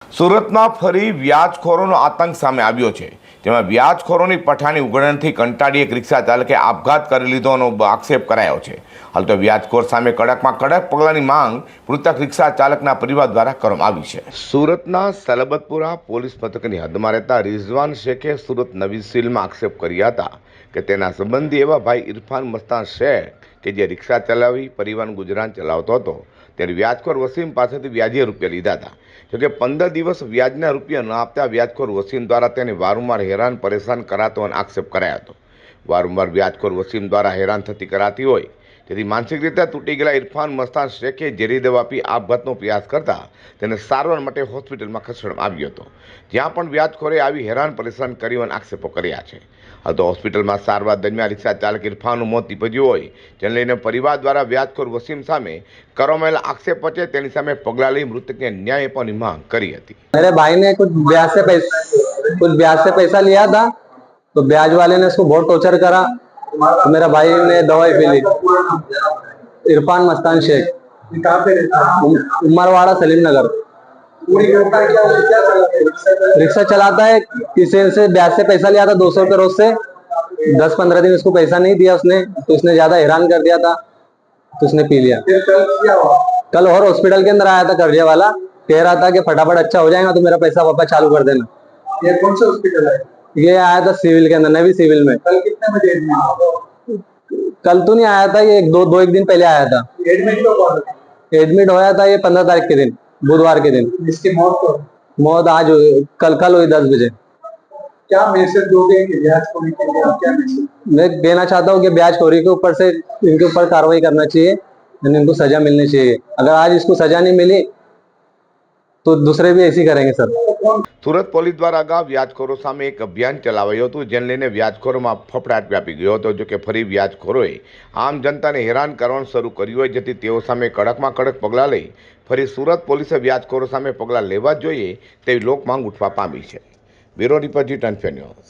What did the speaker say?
સુરતમાં ફરી વ્યાજખોરોનો આતંક સામે આવ્યો છે, જેમાં વ્યાજખોરોની પઠાણી ઉઘરાણીથી કંટાળી એક રિક્ષા ચાલકે આપઘાત કરી લીધોનો આક્ષેપ કરાયો છે. હાલ તો વ્યાજખોર સામે કડકમાં કડક પગલાંની માંગ મૃતક રિક્ષા ચાલકના પરિવાર દ્વારા કરવામાં આવી છે. સુરતના સલબતપુરા પોલીસ મથકની હદમાં રહેતા રિઝવાન શેખે સુરત નવી સીલમાં આક્ષેપ કર્યા હતા કે તેના સંબંધી એવા ભાઈ ઇરફાન મસ્તાન શેખ કે જે રિક્ષા ચલાવી પરિવારનું ગુજરાન ચલાવતો હતો, ત્યારે વ્યાજખોર વસીમ પાસેથી વ્યાજે રૂપિયા લીધા હતા. જોકે 15 દિવસ વ્યાજના રૂપિયા ન આપતા વ્યાજખોર વસીમ દ્વારા તેને વારંવાર હેરાન પરેશાન કરાતો અને આક્ષેપ કરાયો હતો. વારંવાર વ્યાજખોર વસીમ દ્વારા હેરાન થતી કરાતી હોય, તેથી માનસિક રીતે તૂટી ગયેલા ઇરફાન મસ્તાન શેખે ઝેરી દવા આપી આપઘાતનો પ્રયાસ કરતા તેને સારવાર માટે હોસ્પિટલમાં ખસેડવામાં આવ્યો હતો, જ્યાં પણ વ્યાજખોરે આવી હેરાન પરેશાન કર્યો અને આક્ષેપો કર્યા છે. હાલ તો હોસ્પિટલમાં સારવાર દરમિયાન રિક્ષા ચાલક ઇરફાનનું મોત નીપજ્યું હોય, જેને લઈને પરિવાર દ્વારા વ્યાજખોર વસીમ સામે કરવામાં આવેલા આક્ષેપ વચ્ચે તેની સામે પગલાં લઈ મૃતકને ન્યાય આપવાની માંગ કરી હતી. मेरे भाई ने कुछ ब्याज से पैसा लिया था, तो ब्याज वाले ने उसको बहुत टॉर्चर करा. तो मेरा भाई ने दवाई पी ली. इरफान मस्तान शेख, उमरवाड़ा सलीम नगर. रिक्शा चलाता है, किसी से ब्याज से पैसा लिया था 200 रुपये रोज से. 10-15 दिन उसको पैसा नहीं दिया उसने, तो उसने ज्यादा हैरान कर दिया था, तो उसने पी लिया. कल और हॉस्पिटल के अंदर आया था कर्जे वाला, कह रहा था कि फटाफट अच्छा हो जाएगा तो मेरा पैसा वापस चालू कर देना. ये कौन सा हॉस्पिटल है? ये आया था सिविल के अंदर, नवी सिविल में. कल कितने बजे एडमिट हुआ? कल तो नहीं आया था, ये एक दिन पहले आया था. एडमिट कब हुआ था? एडमिट होया था ये 15 तारीख के दिन, बुधवार के दिन. इसकी मौत को मौत आज कल हुई 10 बजे. क्या मैसेज दोगे कि ब्याज खोने के लिए आप क्या मैसेज? मैं कहना चाहता हूँ कि ब्याजखोरी के ऊपर से इनके ऊपर कार्रवाई करना चाहिए, इनको सजा मिलनी चाहिए. अगर आज इसको सजा नहीं मिली तो दूसरे भी ऐसी करेंगे सर. સુરત પોલીસ દ્વારા અગાઉ વ્યાજખોરો સામે એક અભિયાન ચલાવાયું હતું, જેને લઈને વ્યાજખોરોમાં ફફડાટ વ્યાપી ગયો હતો. જો કે ફરી વ્યાજખોરોએ આમ જનતાને હેરાન કરવાનું શરૂ કર્યું હોય, જેથી તેઓ સામે કડકમાં કડક પગલાં લઈ ફરી સુરત પોલીસે વ્યાજખોરો સામે પગલાં લેવા જ જોઈએ તેવી લોકમાંગ ઉઠવા પામી છે. Bureau report G 10 news.